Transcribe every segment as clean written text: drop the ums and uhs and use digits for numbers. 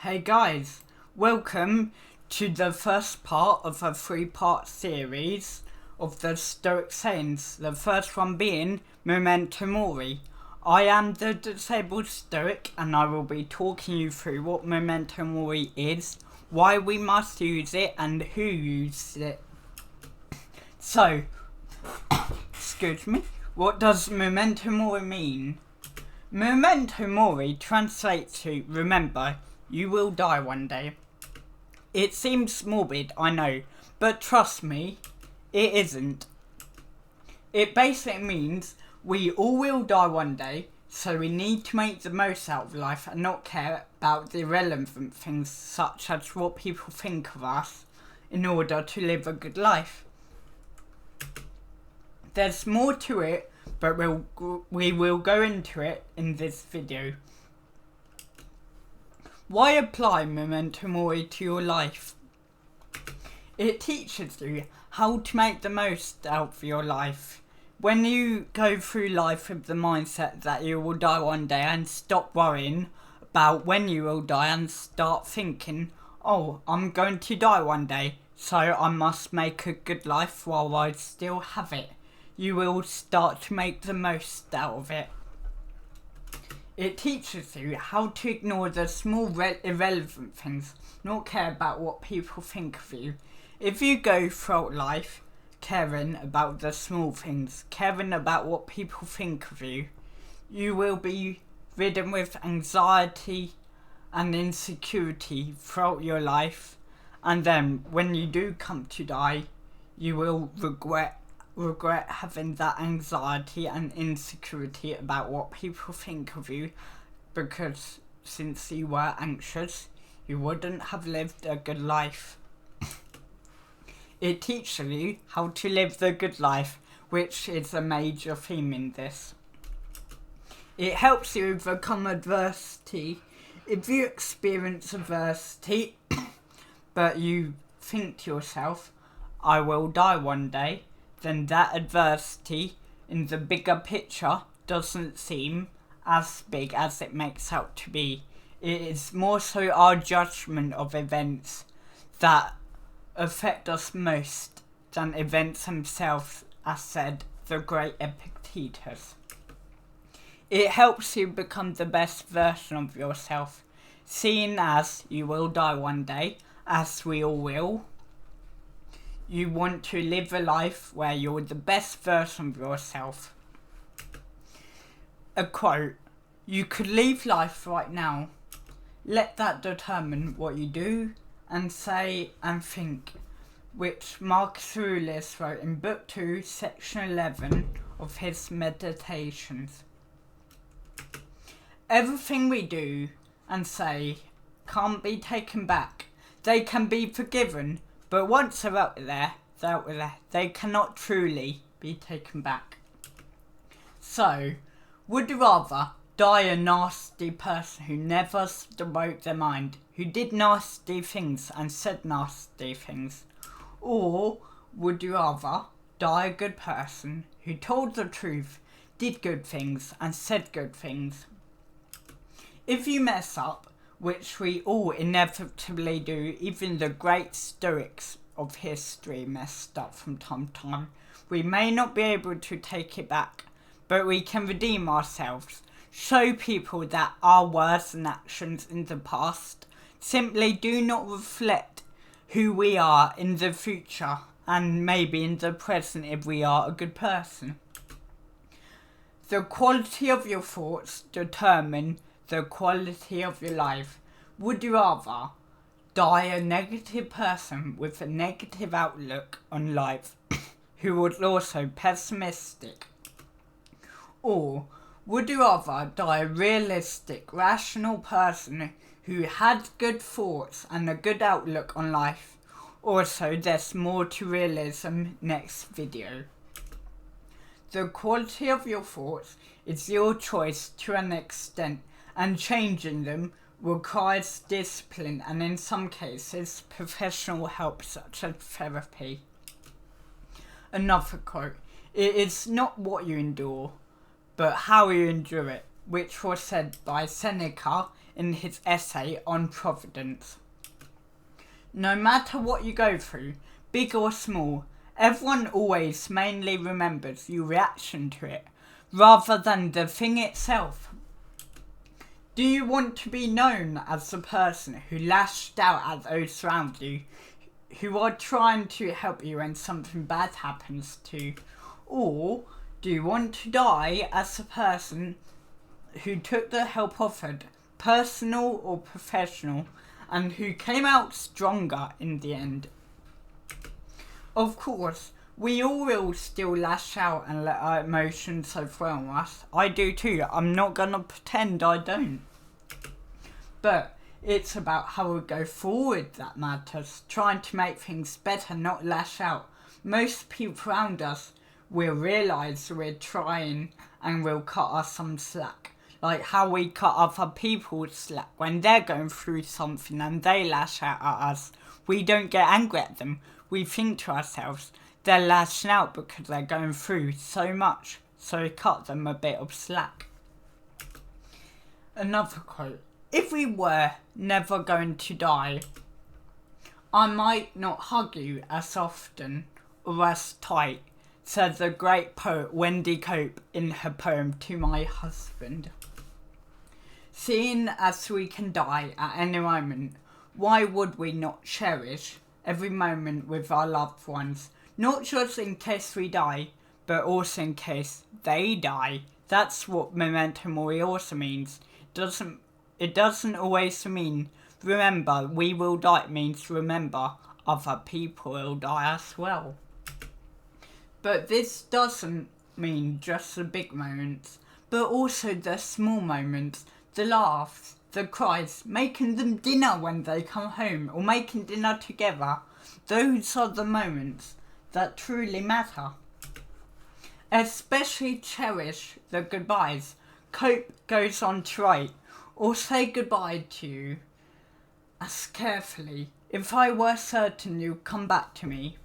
Hey guys, welcome to the first part of a 3-part series of the Stoic sayings, the first one being Memento Mori. I am the disabled Stoic and I will be talking you through what Memento Mori is, why we must use it and who uses it. So, excuse me, what does Memento Mori mean? Memento Mori translates to remember, you will die one day. It seems morbid, I know, but trust me, it isn't. It basically means we all will die one day, so we need to make the most out of life and not care about the irrelevant things such as what people think of us in order to live a good life. There's more to it, but we will go into it in this video. Why apply Memento Mori to your life? It teaches you how to make the most out of your life. When you go through life with the mindset that you will die one day and stop worrying about when you will die and start thinking, oh, I'm going to die one day, so I must make a good life while I still have it. You will start to make the most out of it. It teaches you how to ignore the small irrelevant things, not care about what people think of you. If you go throughout life caring about the small things, caring about what people think of you, you will be ridden with anxiety and insecurity throughout your life, and then when you do come to die, you will regret having that anxiety and insecurity about what people think of you, because since you were anxious, you wouldn't have lived a good life. It teaches you how to live the good life, which is a major theme in this. It helps you overcome adversity. If you experience adversity, but you think to yourself, I will die one day, then that adversity in the bigger picture doesn't seem as big as it makes out to be. It is more so our judgment of events that affect us most than events themselves, as said the great Epictetus. It helps you become the best version of yourself, seeing as you will die one day, as we all will. You want to live a life where you're the best version of yourself. A quote, you could leave life right now. Let that determine what you do and say and think, which Marcus Aurelius wrote in Book 2, Section 11 of his Meditations. Everything we do and say can't be taken back. They can be forgiven, but once they're out there, they cannot truly be taken back. So, would you rather die a nasty person who never spoke their mind, who did nasty things and said nasty things? Or would you rather die a good person who told the truth, did good things and said good things? If you mess up, which we all inevitably do, even the great Stoics of history messed up from time to time, we may not be able to take it back, but we can redeem ourselves, show people that our words and actions in the past simply do not reflect who we are in the future, and maybe in the present if we are a good person. The quality of your thoughts determine the quality of your life. Would you rather die a negative person with a negative outlook on life who was also pessimistic? Or would you rather die a realistic, rational person who had good thoughts and a good outlook on life? Also, there's more to realism next video. The quality of your thoughts is your choice to an extent, and changing them requires discipline and in some cases professional help such as therapy. Another quote, it is not what you endure, but how you endure it, which was said by Seneca in his essay on Providence. No matter what you go through, big or small, everyone always mainly remembers your reaction to it, rather than the thing itself. Do you want to be known as the person who lashed out at those around you, who are trying to help you when something bad happens to you? Or do you want to die as the person who took the help offered, personal or professional, and who came out stronger in the end? Of course, we all will still lash out and let our emotions overwhelm us. I do too. I'm not gonna pretend I don't. But it's about how we go forward that matters. Trying to make things better, not lash out. Most people around us will realise we're trying and will cut us some slack. Like how we cut other people slack when they're going through something and they lash out at us. We don't get angry at them. We think to ourselves, they're lashing out because they're going through so much, so we cut them a bit of slack. Another quote. If we were never going to die, I might not hug you as often or as tight, said the great poet Wendy Cope in her poem To My Husband. Seeing as we can die at any moment, why would we not cherish every moment with our loved ones? Not just in case we die, but also in case they die. That's what Memento Mori also means. It doesn't always mean remember we will die. It means remember other people will die as well. But this doesn't mean just the big moments, but also the small moments, the laughs, the cries, making them dinner when they come home, or making dinner together. Those are the moments that truly matter. Especially cherish the goodbyes. Cope goes on to write, or say goodbye to you as carefully. If I were certain you'd come back to me.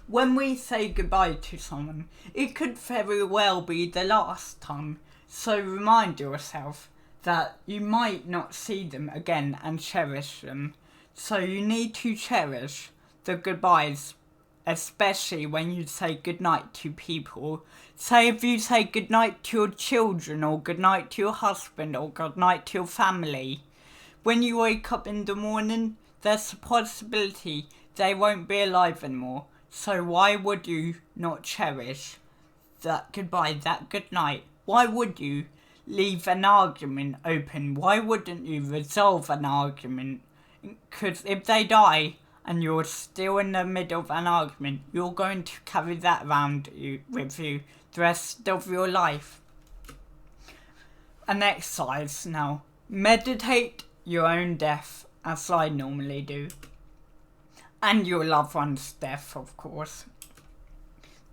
When we say goodbye to someone, it could very well be the last time. So remind yourself that you might not see them again and cherish them. So you need to cherish the goodbyes, especially when you say goodnight to people. Say if you say goodnight to your children, or goodnight to your husband, or goodnight to your family. When you wake up in the morning, there's a possibility they won't be alive anymore. So why would you not cherish that goodbye, that goodnight? Why would you leave an argument open? Why wouldn't you resolve an argument? Because if they die and you're still in the middle of an argument, you're going to carry that around with you the rest of your life. An exercise now. Meditate your own death, as I normally do. And your loved one's death, of course.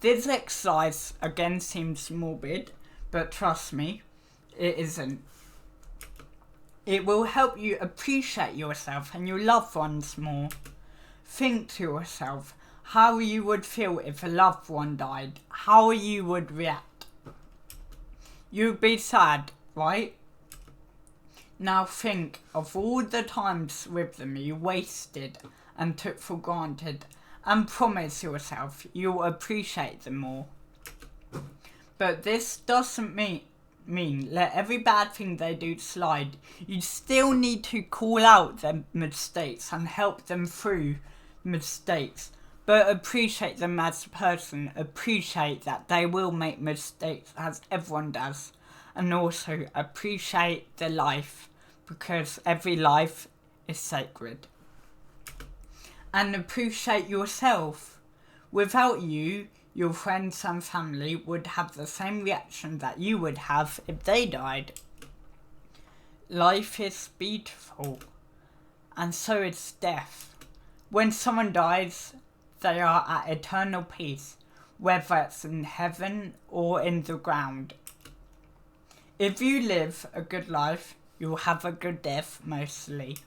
This exercise again seems morbid, but trust me, it isn't. It will help you appreciate yourself and your loved ones more. Think to yourself how you would feel if a loved one died, how you would react. You'd be sad, right? Now think of all the times with them you wasted and took for granted, and promise yourself you'll appreciate them more. But this doesn't mean let every bad thing they do slide. You still need to call out their mistakes and help them through mistakes, but appreciate them as a person. Appreciate that they will make mistakes, as everyone does, and also appreciate their life, because every life is sacred. And appreciate yourself. Without you, your friends and family would have the same reaction that you would have if they died. Life is beautiful, and so is death. When someone dies, they are at eternal peace, whether it's in heaven or in the ground. If you live a good life, you'll have a good death mostly.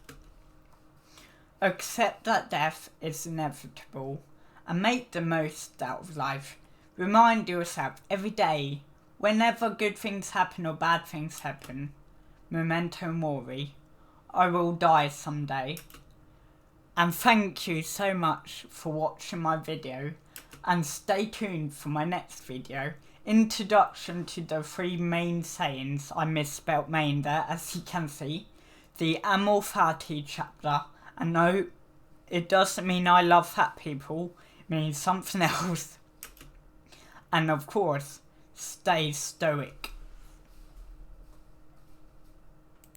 Accept that death is inevitable and make the most out of life. Remind yourself every day, whenever good things happen or bad things happen, Memento Mori. I will die someday. And thank you so much for watching my video, and stay tuned for my next video. Introduction to the 3 main sayings. I misspelt main there, as you can see. The Amor Fati chapter, and no, it doesn't mean I love fat people, it means something else. And of course, stay stoic.